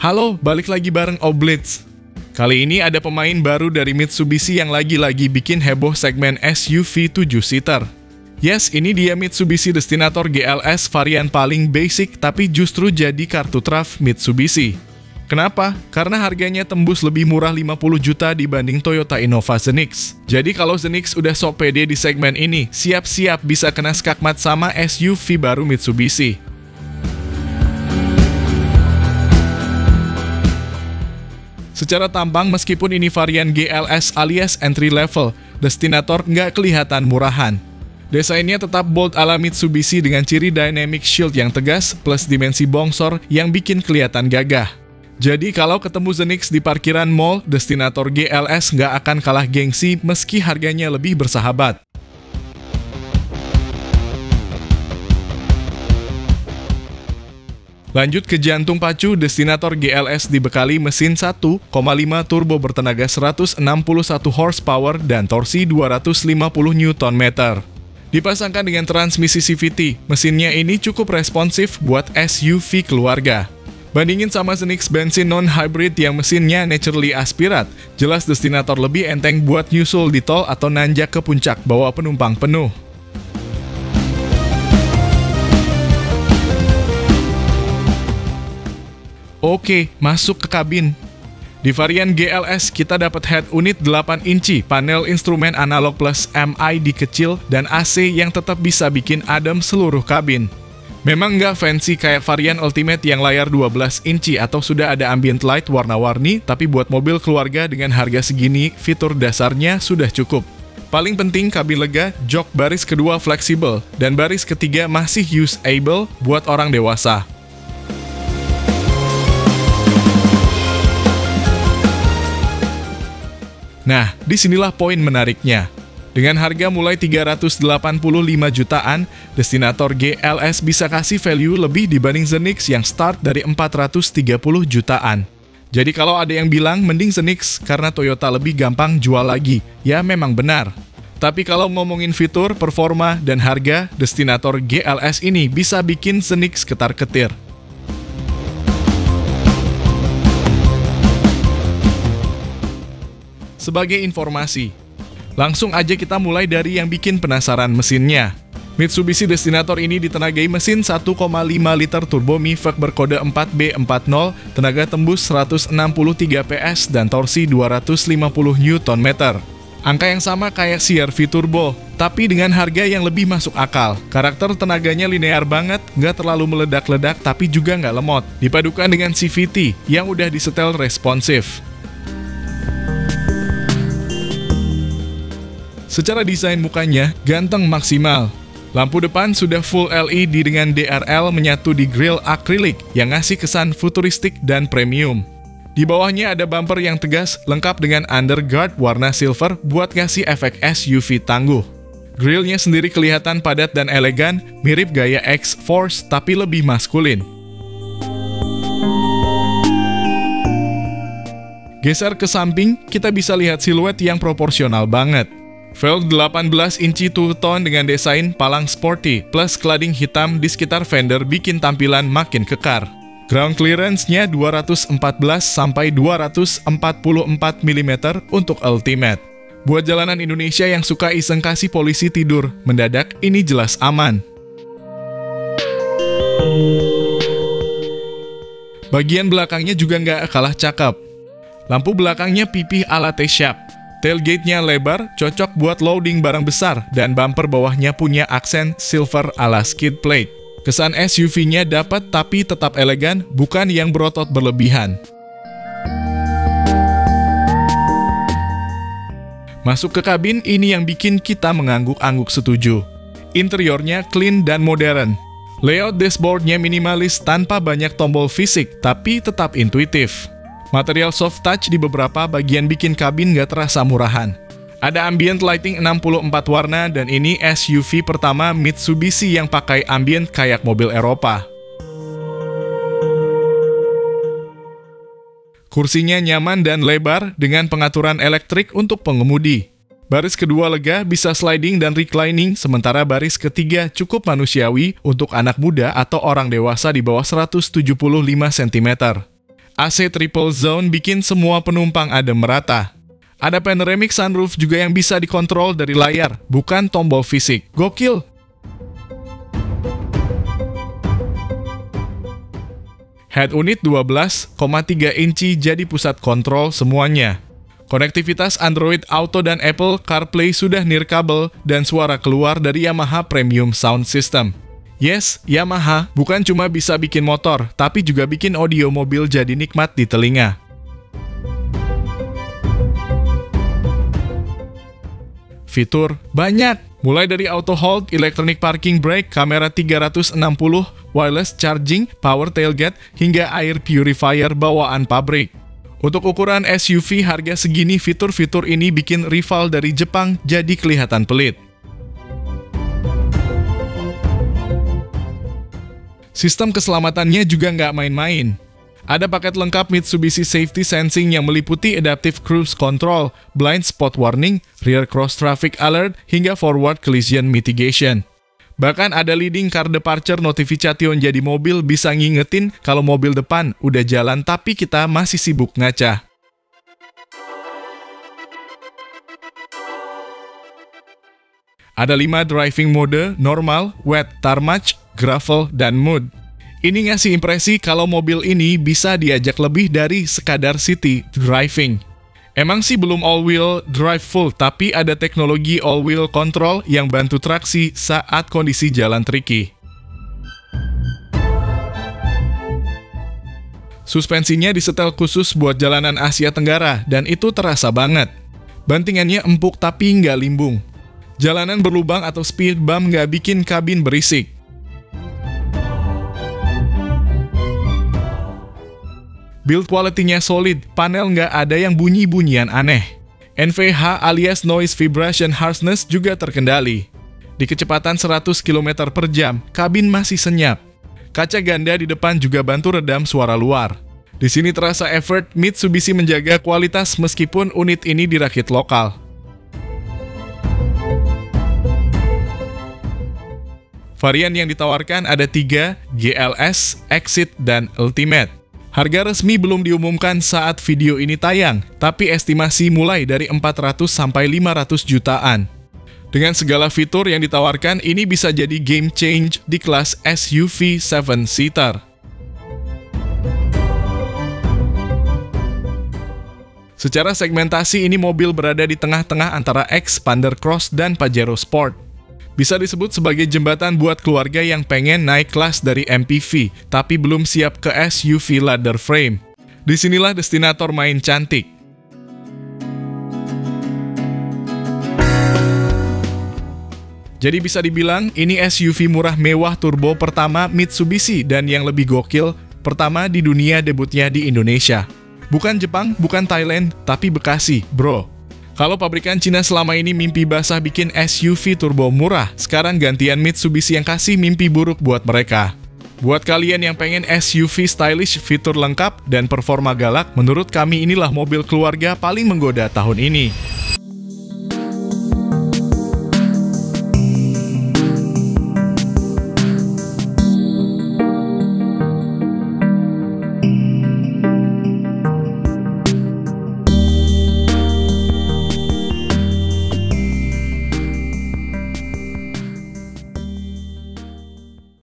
Halo, balik lagi bareng Oblitz. Kali ini ada pemain baru dari Mitsubishi yang lagi-lagi bikin heboh segmen SUV 7-seater. Yes, ini dia Mitsubishi Destinator GLS varian paling basic tapi justru jadi kartu traf Mitsubishi. Kenapa? Karena harganya tembus lebih murah 50 juta dibanding Toyota Innova Zenix. Jadi kalau Zenix udah sok pede di segmen ini, siap-siap bisa kena skakmat sama SUV baru Mitsubishi. Secara tampang, meskipun ini varian GLS alias entry level, Destinator nggak kelihatan murahan. Desainnya tetap bold ala Mitsubishi dengan ciri dynamic shield yang tegas plus dimensi bongsor yang bikin kelihatan gagah. Jadi kalau ketemu Zenix di parkiran mall, Destinator GLS nggak akan kalah gengsi meski harganya lebih bersahabat. Lanjut ke jantung pacu, Destinator GLS dibekali mesin 1,5 turbo bertenaga 161 horsepower dan torsi 250 Nm. Dipasangkan dengan transmisi CVT, mesinnya ini cukup responsif buat SUV keluarga. Bandingin sama Zenix bensin non-hybrid yang mesinnya naturally aspirate, jelas Destinator lebih enteng buat nyusul di tol atau nanjak ke puncak bawa penumpang penuh. Oke, masuk ke kabin. Di varian GLS, kita dapat head unit 8 inci, panel instrumen analog plus MID kecil, dan AC yang tetap bisa bikin adem seluruh kabin. Memang nggak fancy kayak varian Ultimate yang layar 12 inci atau sudah ada ambient light warna-warni, tapi buat mobil keluarga dengan harga segini, fitur dasarnya sudah cukup. Paling penting kabin lega, jok baris kedua fleksibel, dan baris ketiga masih usable buat orang dewasa. Nah, disinilah poin menariknya. Dengan harga mulai 385 jutaan, Destinator GLS bisa kasih value lebih dibanding Zenix yang start dari 430 jutaan. Jadi kalau ada yang bilang mending Zenix karena Toyota lebih gampang jual lagi, ya memang benar. Tapi kalau ngomongin fitur, performa, dan harga, Destinator GLS ini bisa bikin Zenix ketar-ketir. Sebagai informasi, langsung aja kita mulai dari yang bikin penasaran mesinnya. Mitsubishi Destinator ini ditenagai mesin 1,5 liter turbo Mi-VEC berkode 4B40, tenaga tembus 163 PS dan torsi 250 Nm. Angka yang sama kayak CR-V Turbo, tapi dengan harga yang lebih masuk akal. Karakter tenaganya linear banget, nggak terlalu meledak-ledak tapi juga nggak lemot. Dipadukan dengan CVT yang udah disetel responsif. Secara desain mukanya, ganteng maksimal. Lampu depan sudah full LED dengan DRL menyatu di grill akrilik yang ngasih kesan futuristik dan premium. Di bawahnya ada bumper yang tegas, lengkap dengan underguard warna silver buat ngasih efek SUV tangguh. Grillnya sendiri kelihatan padat dan elegan, mirip gaya X-Force tapi lebih maskulin. Geser ke samping, kita bisa lihat siluet yang proporsional banget. Velg 18 inci two-tone dengan desain palang sporty plus cladding hitam di sekitar fender bikin tampilan makin kekar. Ground clearance-nya 214 sampai 244 mm untuk Ultimate. Buat jalanan Indonesia yang suka iseng kasih polisi tidur, mendadak ini jelas aman. Bagian belakangnya juga nggak kalah cakep. Lampu belakangnya pipih ala T-shape. Tailgate-nya lebar, cocok buat loading barang besar, dan bumper bawahnya punya aksen silver ala skid plate. Kesan SUV-nya dapat tapi tetap elegan, bukan yang berotot berlebihan. Masuk ke kabin, ini yang bikin kita mengangguk-angguk setuju. Interiornya clean dan modern. Layout dashboard-nya minimalis tanpa banyak tombol fisik, tapi tetap intuitif. Material soft touch di beberapa bagian bikin kabin nggak terasa murahan. Ada ambient lighting 64 warna dan ini SUV pertama Mitsubishi yang pakai ambient kayak mobil Eropa. Kursinya nyaman dan lebar dengan pengaturan elektrik untuk pengemudi. Baris kedua lega bisa sliding dan reclining, sementara baris ketiga cukup manusiawi untuk anak muda atau orang dewasa di bawah 175 cm. AC triple zone bikin semua penumpang adem merata. Ada panoramic sunroof juga yang bisa dikontrol dari layar, bukan tombol fisik. Gokil! Head unit 12,3 inci jadi pusat kontrol semuanya. Konektivitas Android Auto dan Apple CarPlay sudah nirkabel dan suara keluar dari Yamaha Premium Sound System. Yes, Yamaha bukan cuma bisa bikin motor, tapi juga bikin audio mobil jadi nikmat di telinga. Fitur banyak, mulai dari auto hold, electronic parking brake, kamera 360, wireless charging, power tailgate, hingga air purifier bawaan pabrik. Untuk ukuran SUV harga segini, fitur-fitur ini bikin rival dari Jepang jadi kelihatan pelit. Sistem keselamatannya juga nggak main-main. Ada paket lengkap Mitsubishi Safety Sensing yang meliputi Adaptive Cruise Control, Blind Spot Warning, Rear Cross Traffic Alert, hingga Forward Collision Mitigation. Bahkan ada Leading Car Departure Notification, jadi mobil bisa ngingetin kalau mobil depan udah jalan tapi kita masih sibuk ngaca. Ada 5 driving mode, normal, wet, tarmac, gravel, dan mood. Ini ngasih impresi kalau mobil ini bisa diajak lebih dari sekadar city driving. Emang sih belum all-wheel drive full, tapi ada teknologi all-wheel control yang bantu traksi saat kondisi jalan tricky. Suspensinya disetel khusus buat jalanan Asia Tenggara, dan itu terasa banget. Bantingannya empuk tapi nggak limbung. Jalanan berlubang atau speed bump nggak bikin kabin berisik. Build quality-nya solid, panel nggak ada yang bunyi-bunyian aneh. NVH alias Noise Vibration Harshness juga terkendali. Di kecepatan 100 km per jam, kabin masih senyap. Kaca ganda di depan juga bantu redam suara luar. Di sini terasa effort Mitsubishi menjaga kualitas meskipun unit ini dirakit lokal. Varian yang ditawarkan ada 3, GLS, Exit, dan Ultimate. Harga resmi belum diumumkan saat video ini tayang, tapi estimasi mulai dari 400 sampai 500 jutaan. Dengan segala fitur yang ditawarkan, ini bisa jadi game change di kelas SUV 7-seater. Secara segmentasi, ini mobil berada di tengah-tengah antara Xpander Cross dan Pajero Sport. Bisa disebut sebagai jembatan buat keluarga yang pengen naik kelas dari MPV, tapi belum siap ke SUV ladder frame. Disinilah destinator main cantik. Jadi bisa dibilang, ini SUV murah mewah turbo pertama Mitsubishi dan yang lebih gokil, pertama di dunia debutnya di Indonesia. Bukan Jepang, bukan Thailand, tapi Bekasi, bro. Kalau pabrikan Cina selama ini mimpi basah bikin SUV turbo murah, sekarang gantian Mitsubishi yang kasih mimpi buruk buat mereka. Buat kalian yang pengen SUV stylish, fitur lengkap, dan performa galak, menurut kami inilah mobil keluarga paling menggoda tahun ini.